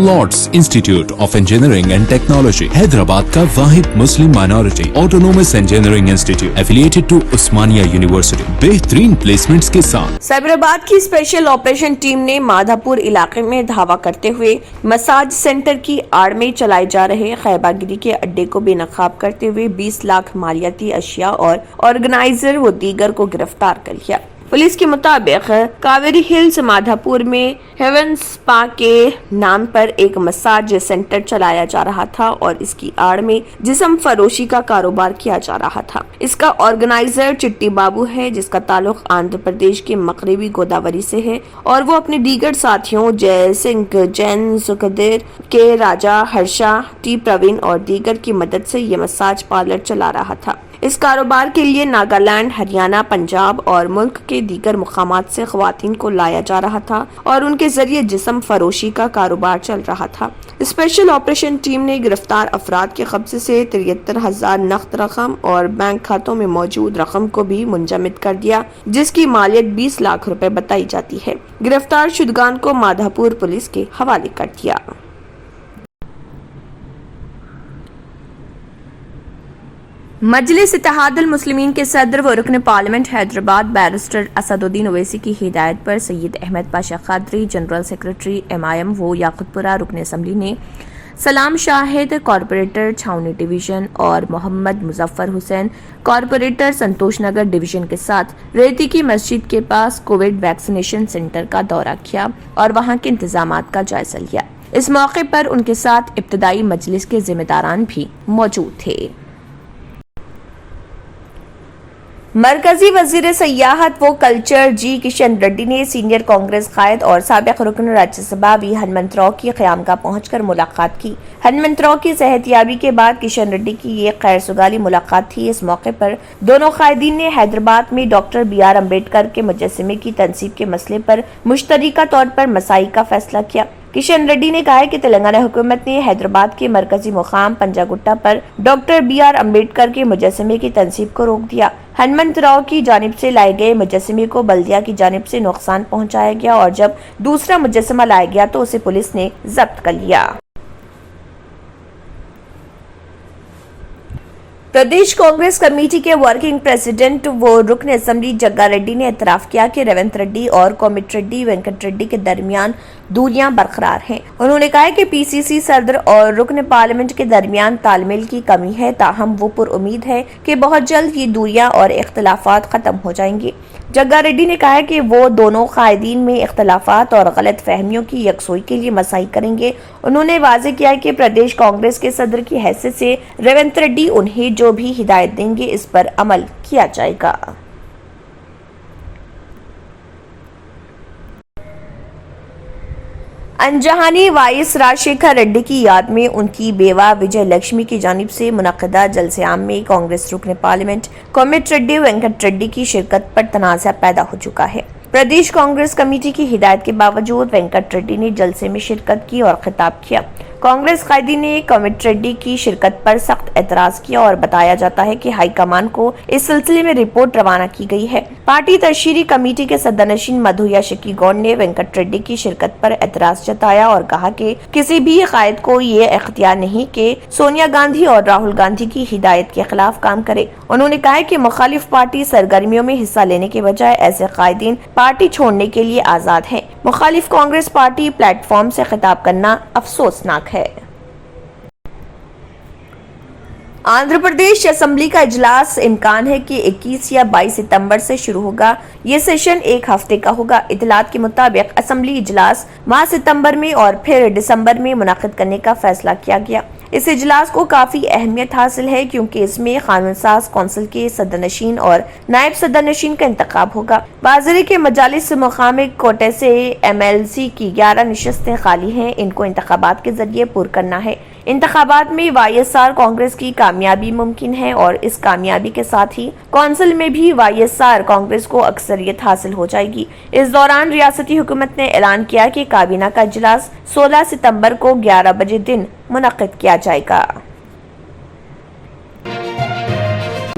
Lord's Institute of Engineering and Technology Hyderabad का वाहिद मुस्लिम minority autonomous engineering institute affiliated to Osmania University बेहतरीन placements के साथ। साइबराबाद की स्पेशल ऑपरेशन टीम ने माधापुर इलाके में धावा करते हुए मसाज सेंटर की आड़ में चलाए जा रहे खैबागिरी के अड्डे को बेनकाब करते हुए 20 लाख मालियाती अशिया और ऑर्गेनाइजर व दीगर को गिरफ्तार कर लिया। पुलिस के मुताबिक कावेरी हिल्स माधापुर में हेवन स्पा के नाम पर एक मसाज सेंटर चलाया जा रहा था और इसकी आड़ में जिस्म फरोशी का कारोबार किया जा रहा था। इसका ऑर्गेनाइजर चिट्टी बाबू है, जिसका ताल्लुक आंध्र प्रदेश के मगरबी गोदावरी से है और वो अपने दीगर साथियों जय सिंह, जैन, सुखदेर के राजा, हर्षा, टी प्रवीण और दीगर की मदद से ये मसाज पार्लर चला रहा था। इस कारोबार के लिए नागालैंड, हरियाणा, पंजाब और मुल्क के दीगर मुकामात से ख्वातीन को लाया जा रहा था और उनके जरिए जिस्म फरोशी का कारोबार चल रहा था। स्पेशल ऑपरेशन टीम ने गिरफ्तार अफराद के कब्जे से 73,000 नकद रकम और बैंक खातों में मौजूद रकम को भी मुंजमद कर दिया, जिसकी मालियत 20 लाख रुपए बताई जाती है। गिरफ्तार शुदगान को माधापुर पुलिस के हवाले कर दिया। मजलिस इत्तेहादुल मुस्लिमीन के सदर व रुकन पार्लियामेंट हैदराबाद बैरिस्टर असदुद्दीन ओवैसी की हिदायत पर Syed Ahmed Pasha Qadri, general secretary MIM व याकुतपुरा रुकन असम्बली ने सलाम शाहिद कॉरपोरेटर छावनी डिवीजन और मोहम्मद मुजफ्फर हुसैन कॉरपोरेटर संतोष नगर डिवीजन के साथ रेती की मस्जिद के पास कोविड वैक्सीनेशन सेंटर का दौरा किया और वहां के इंतजामात का जायजा लिया। इस मौके पर उनके साथ इब्तदाई मजलिस के जिम्मेदारान भी मौजूद थे। मरकजी वजीर सयाहत व कल्चर जी किशन रेड्डी ने सीनियर कांग्रेस कायद और साबिक रुकन राज्यसभा वी हनुमंतराव की क़यामगाह पहुंचकर मुलाकात की। हनुमंतराव की सेहतियाबी के बाद किशन रेड्डी की ये खैरसुगाली मुलाकात थी। इस मौके पर दोनों कायदीन ने हैदराबाद में डॉक्टर BR अम्बेडकर के मुजस्समे की तनसीब के मसले पर मुश्तरका तौर पर मसाई का फैसला किया। किशन रेड्डी ने कहा कि तेलंगाना हुकूमत ने हैदराबाद के मरकजी मुकाम पंजागुट्टा पर डॉक्टर BR अम्बेडकर के मुजस्समे की तनसीब को रोक दिया। हनुमंतराव की जानिब से लाए गए मुजस्समे को बल्दिया की जानिब से नुकसान पहुंचाया गया और जब दूसरा मुजस्समा लाया गया तो उसे पुलिस ने जब्त कर लिया। प्रदेश कांग्रेस कमेटी के वर्किंग प्रेसिडेंट व रुकन असम्बली जग्गा रेड्डी ने एतराफ किया कि रेवंत रेड्डी और कोमिट वेंकट रेड्डी के दरमियान दूरियां बरकरार हैं। उन्होंने कहा कि PCC सदर और रुकन पार्लियामेंट के दरमियान तालमेल की कमी है, ताहम वो पुरुमीद है कि बहुत जल्द ये दूरियां और इख्तलाफात खत्म हो जाएंगी। जग्गा रेड्डी ने कहा कि वो दोनों कायदीन में इख्तलाफात और गलत फहमियों की यकसोई के लिए मसाई करेंगे। उन्होंने वाज़ेह किया कि प्रदेश कांग्रेस के सदर की हैसियत से रेवंत रेड्डी उन्हें जो भी हिदायत देंगे इस पर अमल किया जाएगा। अनजहानी वाइस राजशेखर रेड्डी की याद में उनकी बेवा विजय लक्ष्मी की जानिब से मुनक्किदा जलसे आम में कांग्रेस रुकन पार्लियामेंट कोमिट वेंकट रेड्डी की शिरकत पर तनाज़ा पैदा हो चुका है। प्रदेश कांग्रेस कमेटी की हिदायत के बावजूद वेंकट रेड्डी ने जलसे में शिरकत की और खिताब किया। कांग्रेस कायदी ने कोमिट रेड्डी की शिरकत पर सख्त एतराज किया और बताया जाता है कि हाईकमान को इस सिलसिले में रिपोर्ट रवाना की गई है। पार्टी तशहीरी कमेटी के सदरनशीन मधु याशकी गौड़ ने वेंकट रेड्डी की शिरकत पर एतराज जताया और कहा कि किसी भी कायद को ये इख्तियार नहीं कि सोनिया गांधी और राहुल गांधी की हिदायत के खिलाफ काम करे। उन्होंने कहा कि मुखालिफ पार्टी सरगर्मियों में हिस्सा लेने के बजाय ऐसे कायदीन पार्टी छोड़ने के लिए आजाद है। मुखालिफ कांग्रेस पार्टी प्लेटफॉर्म से खिताब करना अफसोसनाक है। आंध्र प्रदेश असेंबली का इजलास इम्कान है कि 21 या 22 सितंबर से शुरू होगा। ये सेशन एक हफ्ते का होगा। इतलात के मुताबिक असेंबली इजलास माह सितंबर में और फिर दिसंबर में मुनाकिद करने का फैसला किया गया। इस इजलास को काफी अहमियत हासिल है क्योंकि इसमें कानून साज कौंसिल के सदरनशीन और नायब सदरनशीन का इंतखाब होगा। वाज़ेह के मजालिस मुकामी कोटे से MLC की 11 नशस्तें खाली हैं। इनको इंतखाबात के जरिए पुर करना है। इंतखाबात में YSR कांग्रेस की कामयाबी मुमकिन है और इस कामयाबी के साथ ही कौंसिल में भी YSR कांग्रेस को अक्सरियत हासिल हो जाएगी। इस दौरान रियासती हुकूमत ने ऐलान किया कि काबीना का इजलास 16 सितंबर को 11 बजे दिन मुनक्किद किया जाएगा।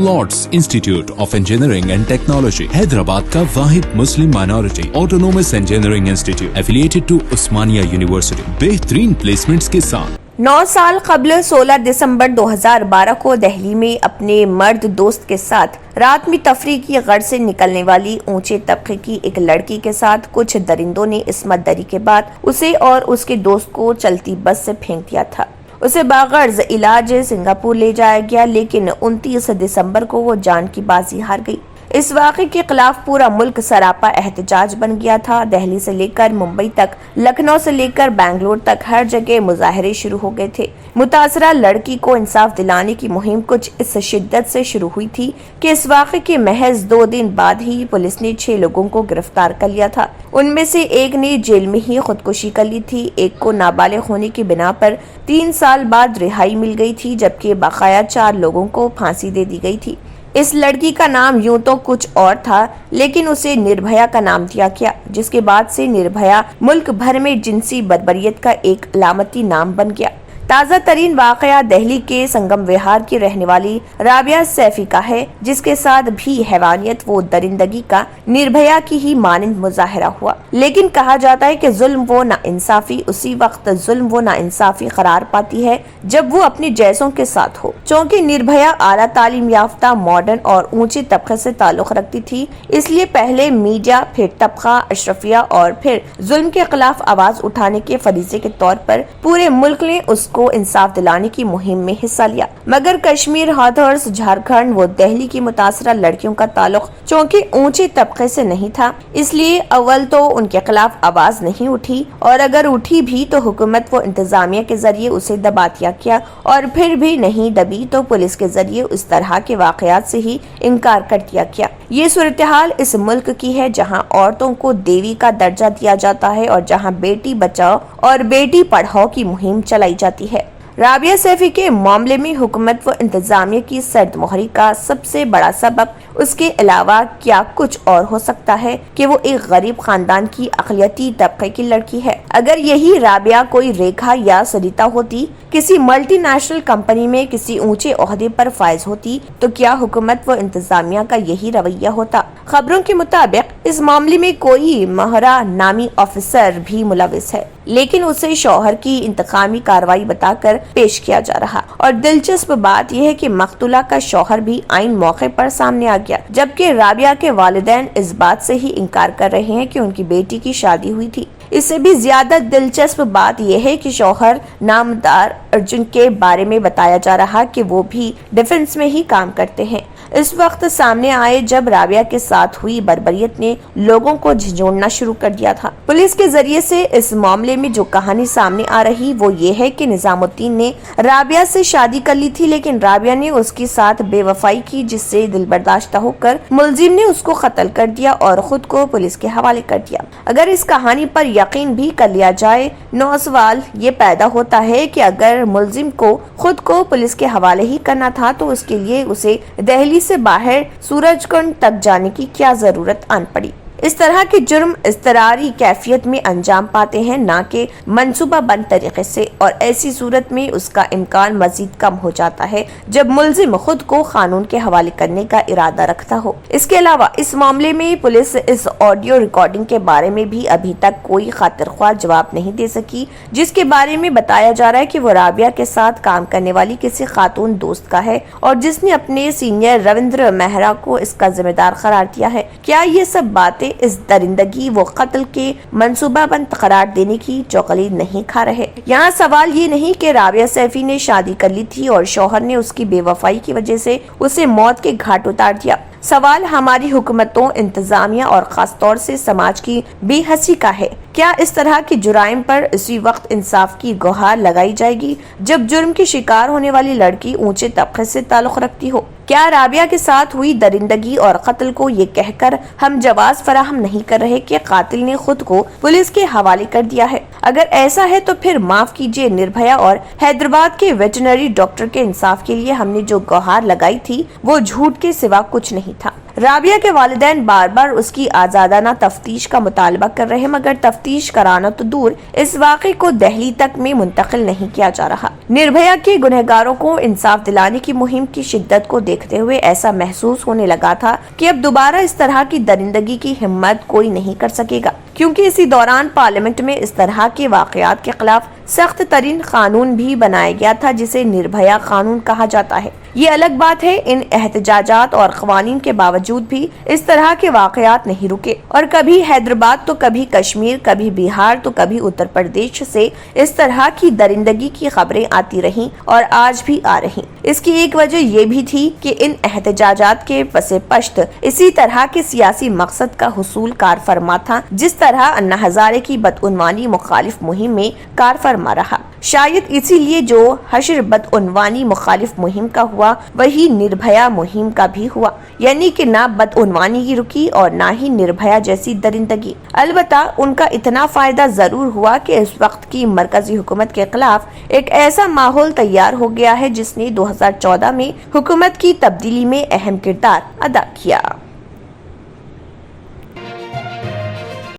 Lords Institute of Engineering and Technology Hyderabad का वाहिद मुस्लिम minority autonomous engineering institute affiliated to Osmania University बेहतरीन प्लेसमेंट्स के साथ 9 साल कबल 16 दिसंबर 2012 को दिल्ली में अपने मर्द दोस्त के साथ रात में तफरीह की गर्ज से निकलने वाली ऊंचे तबके की एक लड़की के साथ कुछ दरिंदों ने इस्मत दरी के बाद उसे और उसके दोस्त को चलती बस से फेंक दिया था। उसे बागर्ज इलाज सिंगापुर ले जाया गया, लेकिन 29 दिसंबर को वो जान की बाजी हार गई। इस वाक़े के खिलाफ पूरा मुल्क सरापा एहतजाज बन गया था। दिल्ली से लेकर मुंबई तक, लखनऊ से लेकर बेंगलोर तक हर जगह मुजाहरे शुरू हो गए थे। मुतासरा लड़की को इंसाफ दिलाने की मुहिम कुछ इस शिद्दत से शुरू हुई थी कि इस वाक़े के महज 2 दिन बाद ही पुलिस ने 6 लोगों को गिरफ्तार कर लिया था। उनमें से एक ने जेल में ही खुदकुशी कर ली थी, एक को नाबालिग होने की बिना पर 3 साल बाद रिहाई मिल गई थी, जबकि बकाया 4 लोगों को फांसी दे दी गई थी। इस लड़की का नाम यूं तो कुछ और था, लेकिन उसे निर्भया का नाम दिया गया, जिसके बाद से निर्भया मुल्क भर में जिनसी बर्बरियत का एक अलामती नाम बन गया। ताज़ा तरीन वाक़या दिल्ली के संगम विहार की रहने वाली राबिया सैफी का है, जिसके साथ भी हैवानियत वो दरिंदगी का निर्भया की ही मानंद मुजाहरा हुआ। लेकिन कहा जाता है कि जुल्म वो नाइंसाफी उसी वक्त जुल्म वो नाइंसाफी करार पाती है जब वो अपने जैसों के साथ हो। चूँकि निर्भया आला तालीम याफ्ता, मॉडर्न और ऊंचे तबके से ताल्लुक रखती थी, इसलिए पहले मीडिया, फिर तबका अशरफिया और फिर जुल्म के खिलाफ आवाज उठाने के फरीजे के तौर पर पूरे मुल्क ने उसको इंसाफ दिलाने की मुहिम में हिस्सा लिया। मगर कश्मीर, हाथरस, झारखंड व दिल्ली की मुतासरा लड़कियों का ताल्लुक चूँकि ऊंचे तबके से नहीं था, इसलिए अव्वल तो उनके खिलाफ आवाज नहीं उठी, और अगर उठी भी तो हुकूमत व इंतजामिया के जरिए उसे दबा दिया गया, और फिर भी नहीं दबी तो पुलिस के जरिए उस तरह के वाकयात से ही इनकार कर दिया गया। ये सूरत हाल इस मुल्क की है जहाँ औरतों को देवी का दर्जा दिया जाता है और जहाँ बेटी बचाओ और बेटी पढ़ाओ की मुहिम चलाई जाती है। राबिया सैफी के मामले में हुकूमत व इंतजामिया की सर्द मोहरी का सबसे बड़ा सबब उसके अलावा क्या कुछ और हो सकता है कि वो एक गरीब खानदान की अक़लियती तबके की लड़की है। अगर यही राबिया कोई रेखा या सरिता होती, किसी मल्टीनेशनल कंपनी में किसी ऊंचे ओहदे पर फायज होती, तो क्या हुकूमत व इंतजामिया का यही रवैया होता? खबरों के मुताबिक इस मामले में कोई महरा नामी ऑफिसर भी मुलविस है, लेकिन उसे शौहर की इंतकामी कार्रवाई बताकर पेश किया जा रहा। और दिलचस्प बात यह है कि मकतूला का शौहर भी आइन मौके पर सामने आ गया, जबकि राबिया के वालिदैन इस बात से ही इनकार कर रहे हैं कि उनकी बेटी की शादी हुई थी। इससे भी ज्यादा दिलचस्प बात यह है कि शौहर नामदार अर्जुन के बारे में बताया जा रहा कि वो भी डिफेंस में ही काम करते हैं। इस वक्त सामने आए जब राबिया के साथ हुई बर्बरियत ने लोगों को झिझोड़ना शुरू कर दिया था। पुलिस के जरिए से इस मामले में जो कहानी सामने आ रही वो ये है कि निजामुद्दीन ने राबिया से शादी कर ली थी, लेकिन राबिया ने उसके साथ बेवफाई की, जिससे दिल बर्दाश्त होकर मुलजिम ने उसको कत्ल कर दिया और खुद को पुलिस के हवाले कर दिया। अगर इस कहानी पर यकीन भी कर लिया जाए, नौ सवाल ये पैदा होता है कि अगर मुलजिम को खुद को पुलिस के हवाले ही करना था तो उसके लिए उसे दिल्ली से बाहर सूरजकुंड तक जाने की क्या जरूरत आन पड़ी। इस तरह के जुर्म इस्तरारी कैफियत में अंजाम पाते हैं, ना कि मंसूबा बंद तरीके से, और ऐसी सूरत में उसका इम्कान मजीद कम हो जाता है जब मुलजिम खुद को कानून के हवाले करने का इरादा रखता हो। इसके अलावा इस मामले में पुलिस इस ऑडियो रिकॉर्डिंग के बारे में भी अभी तक कोई खातिरख्वाह जवाब नहीं दे सकी, जिसके बारे में बताया जा रहा है कि वो राबिया के साथ काम करने वाली किसी खातून दोस्त का है और जिसने अपने सीनियर रविंद्र मेहरा को इसका जिम्मेदार करार दिया है। क्या ये सब बातें इस दरिंदगी वो कत्ल के मंसूबाबंद करार देने की चौकली नहीं खा रहे? यहाँ सवाल ये नहीं कि राबिया सैफी ने शादी कर ली थी और शौहर ने उसकी बेवफाई की वजह से उसे मौत के घाट उतार दिया। सवाल हमारी हुकूमतों, इंतजामिया और खास तौर से समाज की बेहसी का है। क्या इस तरह के जुराइम पर इसी वक्त इंसाफ की गुहार लगाई जाएगी जब जुर्म की शिकार होने वाली लड़की ऊंचे तबके से ताल्लुक रखती हो? क्या राबिया के साथ हुई दरिंदगी और कत्ल को ये कहकर हम जवाब फराहम नहीं कर रहे कि कातिल ने खुद को पुलिस के हवाले कर दिया है? अगर ऐसा है तो फिर माफ कीजिए, निर्भया और हैदराबाद के वेटरनरी डॉक्टर के इंसाफ के लिए हमने जो गुहार लगाई थी वो झूठ के सिवा कुछ नहीं था। رابعہ کے والدین بار بار اس کی آزادانہ تفتیش کا مطالبہ کر رہے مگر تفتیش کرانا تو دور اس واقعے کو دہلی تک میں منتقل نہیں کیا جا رہا۔ نربھیا کے گنہگاروں کو انصاف دلانے کی مہم کی شدت کو دیکھتے ہوئے ایسا محسوس ہونے لگا تھا کہ اب دوبارہ اس طرح کی درندگی کی ہمت کوئی نہیں کر سکے گا، کیونکہ اسی دوران پارلیمنٹ میں اس طرح کے واقعات کے خلاف سخت ترین قانون بھی بنایا گیا تھا جسے نربھیا قانون کہا جاتا ہے۔ یہ الگ بات ہے ان احتجاجات اور قوانین کے باوجود بھی اس طرح کے واقعات نہیں رکے اور کبھی حیدرآباد تو کبھی کشمیر، کبھی بہار تو کبھی اتر پردیش سے اس طرح کی درندگی کی خبریں آتی رہیں اور آج بھی آ رہی۔ اس کی ایک وجہ یہ بھی تھی کہ ان احتجاجات کے پس پشت اسی طرح کے سیاسی مقصد کا حصول کار فرما تھا جس طرح انا ہزارے کی بدعنوانی مخالف مہم میں کار فرما رہا۔ شاید اسی لیے جو حشر بدعنوانی مخالف مہم کا ہوا وہی نربھیا مہم کا بھی ہوا، یعنی کہ نہ بدعنوانی ہی رکی اور نہ ہی نربھیا جیسی درندگی۔ البتہ ان کا اتنا فائدہ ضرور ہوا کہ اس وقت کی مرکزی حکومت کے خلاف ایک ایسا ماحول تیار ہو گیا ہے جس نے 2014 میں حکومت کی تبدیلی میں اہم کردار ادا کیا۔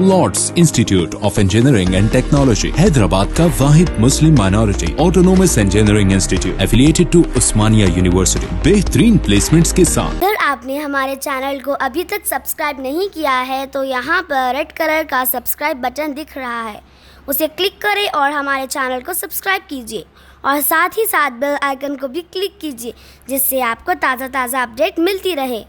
Lords Institute of Engineering and Technology Hyderabad का वाहिद मुस्लिम minority autonomous engineering institute affiliated to Osmania University बेहतरीन प्लेसमेंट्स के साथ। अगर आपने हमारे चैनल को अभी तक सब्सक्राइब नहीं किया है तो यहाँ पर रेड कलर का सब्सक्राइब बटन दिख रहा है, उसे क्लिक करें और हमारे चैनल को सब्सक्राइब कीजिए और साथ ही साथ बेल आइकन को भी क्लिक कीजिए जिससे आपको ताज़ा अपडेट मिलती रहे।